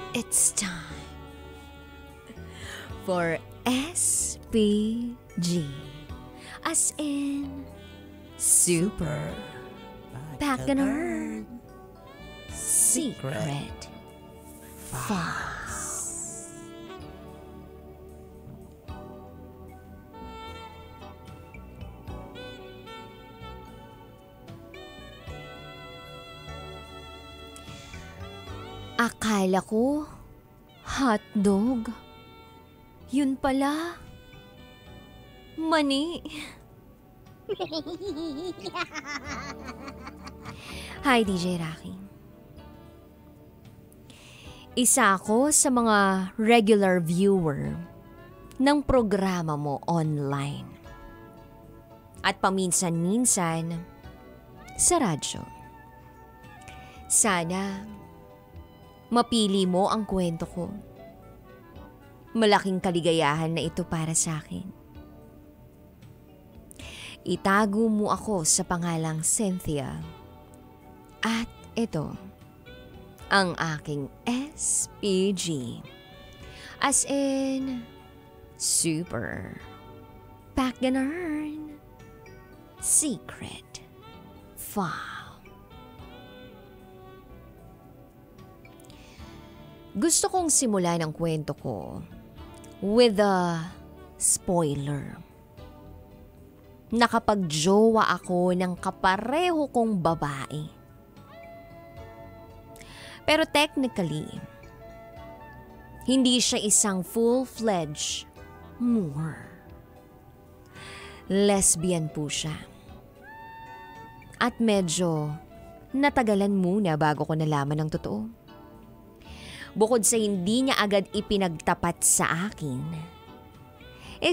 It's time for SPG. As in, Super Bacchanal Secret Files. Akala ko, hotdog. Yun pala, mani. Hi, DJ Rocky. Isa ako sa mga regular viewer ng programa mo online. At paminsan-minsan sa radyo. Sana mapili mo ang kwento ko. Malaking kaligayahan na ito para sa akin. Itago mo ako sa pangalang Cynthia. At ito, ang aking SPG. As in, Super Bacchanal Secret File. Gusto kong simulan ang kwento ko with a spoiler. Nakapagjowa ako ng kapareho kong babae. Pero technically, hindi siya isang full-fledged Moor. Lesbian po siya. At medyo natagalan muna bago ko nalaman ang totoo. Bukod sa hindi niya agad ipinagtapat sa akin,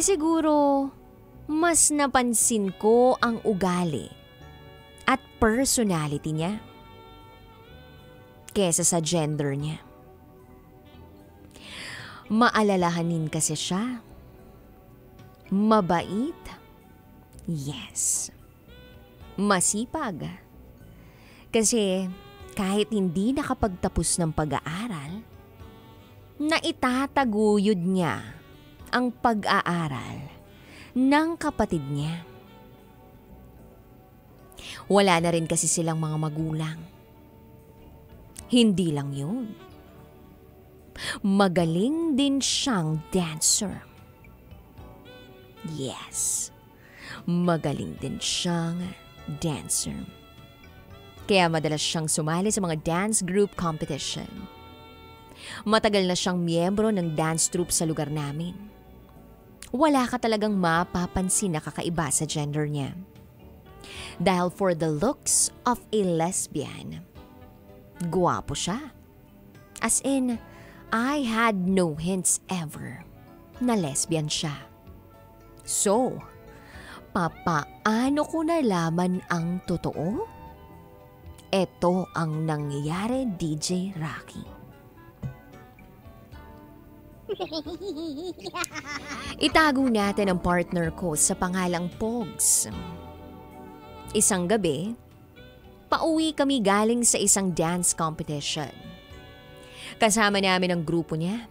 siguro mas napansin ko ang ugali at personality niya kesa sa gender niya. Maalalahanin kasi siya. Mabait. Yes. Masipag. Kasi kahit hindi nakapagtapos ng pag-aaral, naitataguyod niya ang pag-aaral ng kapatid niya. Wala na rin kasi silang mga magulang. Hindi lang yun. Magaling din siyang dancer. Yes, magaling din siyang dancer. Kaya madalas siyang sumali sa mga dance group competition. Matagal na siyang miyembro ng dance troupe sa lugar namin. Wala ka talagang mapapansin na kakaiba sa gender niya. Dahil for the looks of a lesbian, gwapo siya. As in, I had no hints ever na lesbian siya. So, papaano ko nalaman ang totoo? Ito ang nangyayari, DJ Rocky. Itago natin ang partner ko sa pangalang Pogs. Isang gabi, pauwi kami galing sa isang dance competition. Kasama namin ang grupo niya.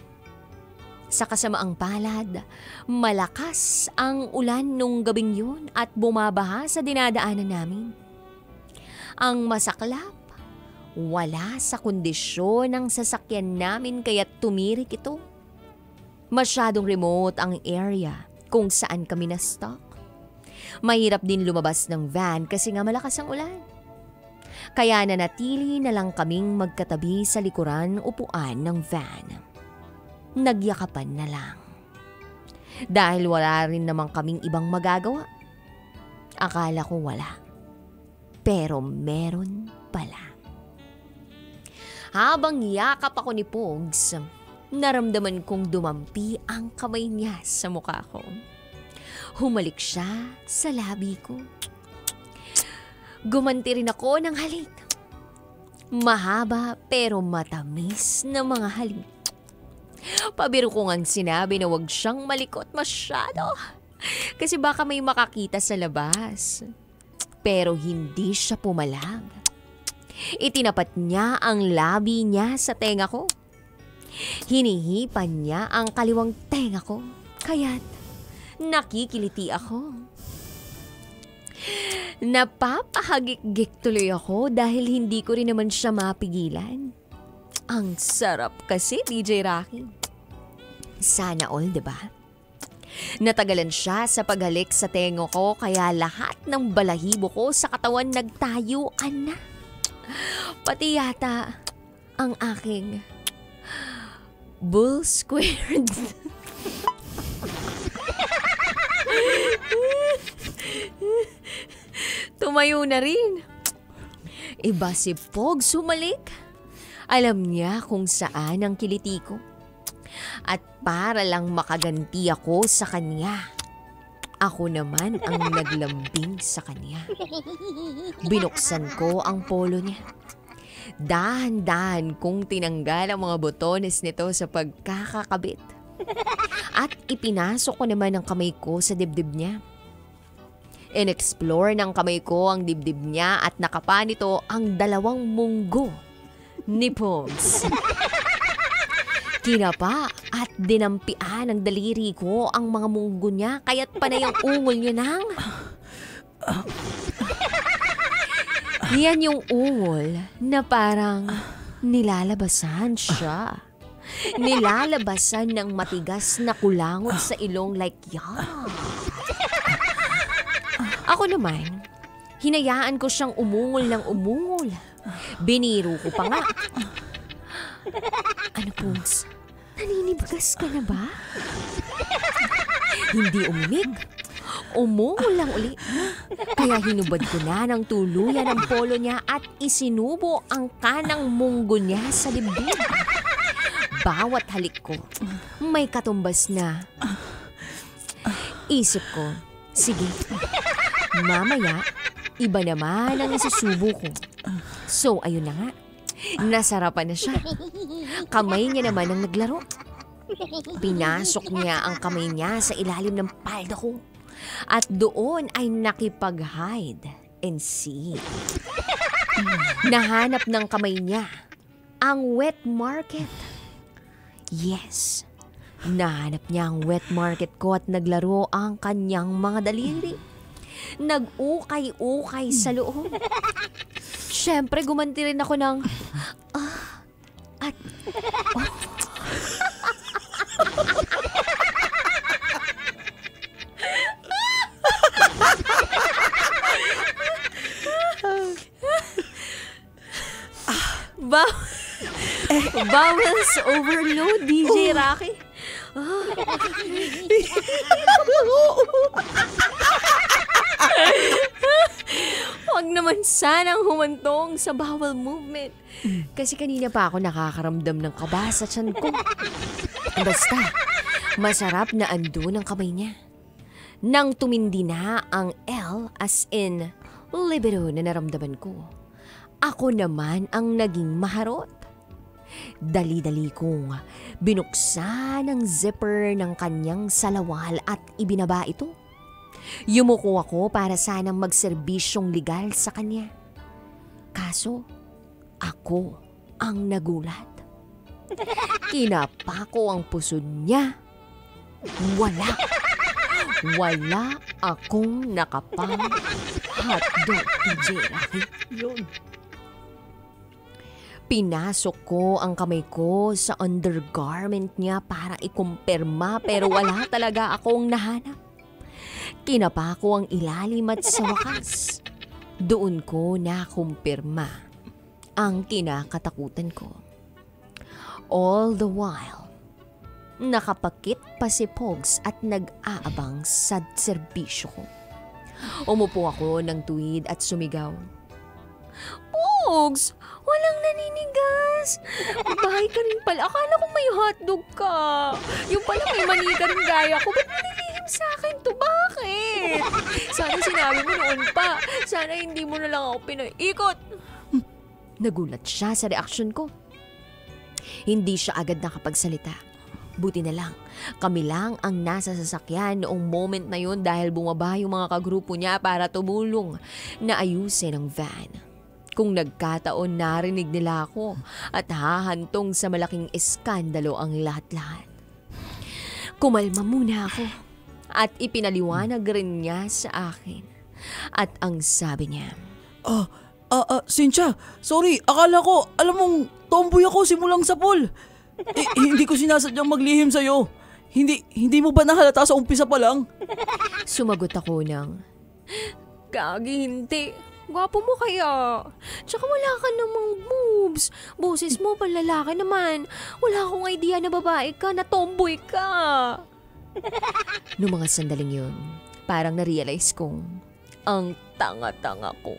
Sa kasamaang palad, malakas ang ulan nung gabing yun at bumabaha sa dinadaanan namin. Ang masaklap, wala sa kondisyon ng sasakyan namin kaya tumirik ito. Masyadong remote ang area kung saan kami na-stuck. Mahirap din lumabas ng van kasi nga malakas ang ulan. Kaya nanatili na lang kaming magkatabi sa likuran upuan ng van. Nagyakapan na lang. Dahil wala rin naman kaming ibang magagawa. Akala ko wala. Pero meron pala. Habang yakap ako ni Pogs, naramdaman kong dumampi ang kamay niya sa mukha ko. Humalik siya sa labi ko. Gumanti rin ako ng halik. Mahaba pero matamis na mga halik. Pabiro ko ngang sinabi na wag siyang malikot masyado. Kasi baka may makakita sa labas. Pero hindi siya pumalag. Itinapat niya ang labi niya sa tenga ko. Hinihipan niya ang kaliwang tenga ko, kaya't nakikiliti ako. Napapahagik-gik tuloy ako dahil hindi ko rin naman siya mapigilan. Ang sarap kasi, DJ Rocky. Sana all, diba? Natagalan siya sa paghalik sa tengo ko kaya lahat ng balahibo ko sa katawan nagtayuan na. Pati yata ang aking bull squared. Tumayo na rin. Iba si Pogs sumalik. Alam niya kung saan ang kiliti ko. At para lang makaganti ako sa kanya, ako naman ang naglambing sa kanya. Binuksan ko ang polo niya. Dahan-dahan kong tinanggal ang mga botones nito sa pagkakakabit. At ipinasok ko naman ang kamay ko sa dibdib niya. In-explore ng kamay ko ang dibdib niya at nakapa nito ang 2 munggo ni Pogs. Kinapa at dinampian ng daliri ko ang mga munggo niya kaya't panay ang ungol niya ng... Yan yung ungol na parang nilalabasan siya. Nilalabasan ng matigas na kulangot sa ilong like yan. Ako naman, hinayaan ko siyang umungol ng umungol. Biniro ko pa nga. Ano, Pogs? Naninibagas ka na ba? Hindi umimik. Umungol lang uli. Kaya hinubad ko na ng tuluyan ang polo niya at isinubo ang kanang munggo niya sa dibdib. Bawat halik ko, may katumbas na. Isip ko, sige, mamaya, iba naman ang isusubo ko. So, ayun na nga. Nasarapan na siya. Kamay niya naman ang naglaro. Pinasok niya ang kamay niya sa ilalim ng palda ko. At doon ay nakipag-hide and seek. Nahanap ng kamay niya ang wet market. Yes, nahanap niya ang wet market ko at naglaro ang kanyang mga daliri. Nag-ukay-ukay sa loob. Siyempre, gumanti rin ako ng... at... Oh. Bowels overload, DJ Rocky. Huwag naman sanang humantong sa bowel movement. Kasi kanina pa ako nakakaramdam ng kaba sa tiyan ko. Basta, masarap na andun ang kamay niya. Nang tumindi na ang L as in libido na naramdaman ko, ako naman ang naging maharot. Dali-dali kong binuksan ang zipper ng kanyang salawal at ibinaba ito. Yumuko ako para sanang magserbisyong legal sa kanya. Kaso, ako ang nagulat. Kinapa ko ang puso niya. Wala. Wala akong nakapang hotdog, DJ Rocky. Yun. Pinasok ko ang kamay ko sa undergarment niya para ikumpirma pero wala talaga akong nahanap. Kinapa ko ang ilalim at sa wakas, doon ko nakumpirma ang kinakatakutan ko. All the while, nakapakit pa si Pogs at nag-aabang sa serbisyo ko. Umupo ako ng tuwid at sumigaw. Pogs! Walang naninigas! Bahay ka rin pala. Akala ko may hotdog ka. Yung pala may mani ka rin gaya ko. Ba't nalilihim sa akin to? Bakit? Sana sinabi mo noon pa. Sana hindi mo na lang ako pinaikot. Nagulat siya sa reaksyon ko. Hindi siya agad nakapagsalita. Buti na lang, kami lang ang nasa sasakyan noong moment na yun dahil bumaba yung mga kagrupo niya para tumulong na ayusin ang van. Kung nagkataon narinig nila ako at hahantong sa malaking eskandalo ang lahat-lahat. Kumalma muna ako at ipinaliwanag rin niya sa akin. At ang sabi niya, Cynthia, sorry, akala ko, alam mong tomboy ako simulang sapol. Hindi ko sinasadyang maglihim sa'yo. Hindi mo ba nahalata sa umpisa pa lang? Sumagot ako ng, Gagi, hindi. Gwapo mo kaya. Tsaka wala ka namang boobs. Boses mo panlalaki naman. Wala akong idea na babae ka, na tomboy ka. Noong mga sandaling yun, parang na-realize kong ang tanga-tanga ko.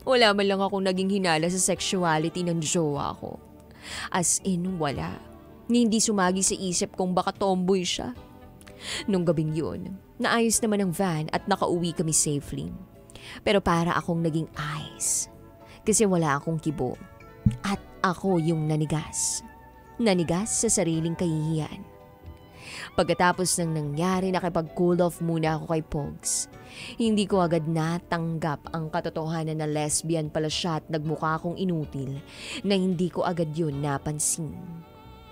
Wala man lang akong naging hinala sa sexuality ng jowa ko. As in, wala. Hindi sumagi sa isip kong baka tomboy siya. Nung gabing yun, naayos naman ang van at nakauwi kami safely. Pero para akong naging ice. Kasi wala akong kibo. At ako yung nanigas. Nanigas sa sariling kahihiyan. Pagkatapos ng nangyari, nakipag-cool off muna ako kay Pogs. Hindi ko agad natanggap ang katotohanan na lesbian pala siya at nagmukha akong inutil na hindi ko agad yun napansin.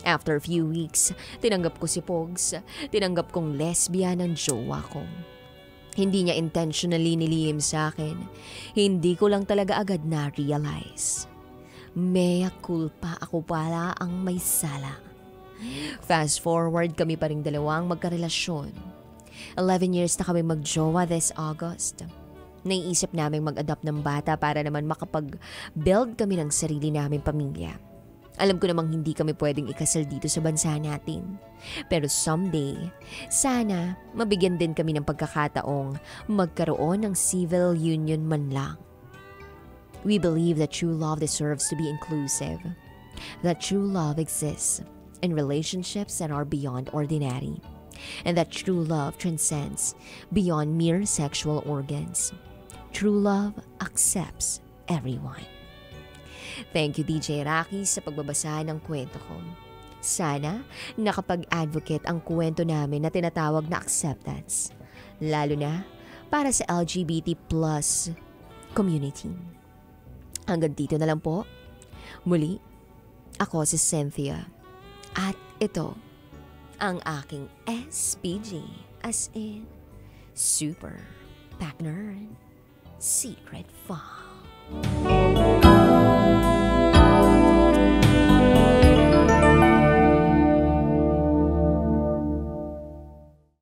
After a few weeks, tinanggap ko si Pogs. Tinanggap kong lesbian ang jowa ko. Hindi niya intentionally nilihim sa akin. Hindi ko lang talaga agad na-realize. Mea culpa, ako pala ang may sala. Fast forward, kami pa ring dalawang magkarelasyon. 11 years na kami magjowa this August. Naiisip namin mag-adopt ng bata para naman makapag-build kami ng sarili naming pamilya. Alam ko namang hindi kami pwedeng ikasal dito sa bansa natin. Pero someday, sana mabigyan din kami ng pagkakataong magkaroon ng civil union man lang. We believe that true love deserves to be inclusive. That true love exists in relationships that are beyond ordinary. And that true love transcends beyond mere sexual organs. True love accepts everyone. Thank you DJ Rocky sa pagbabasa ng kwento ko. Sana nakapag-advocate ang kwento namin na tinatawag na acceptance. Lalo na para sa LGBT plus community. Hanggang dito na lang po. Muli, ako si Cynthia. At ito ang aking SPG, as in Super Pack Nerd Secret File.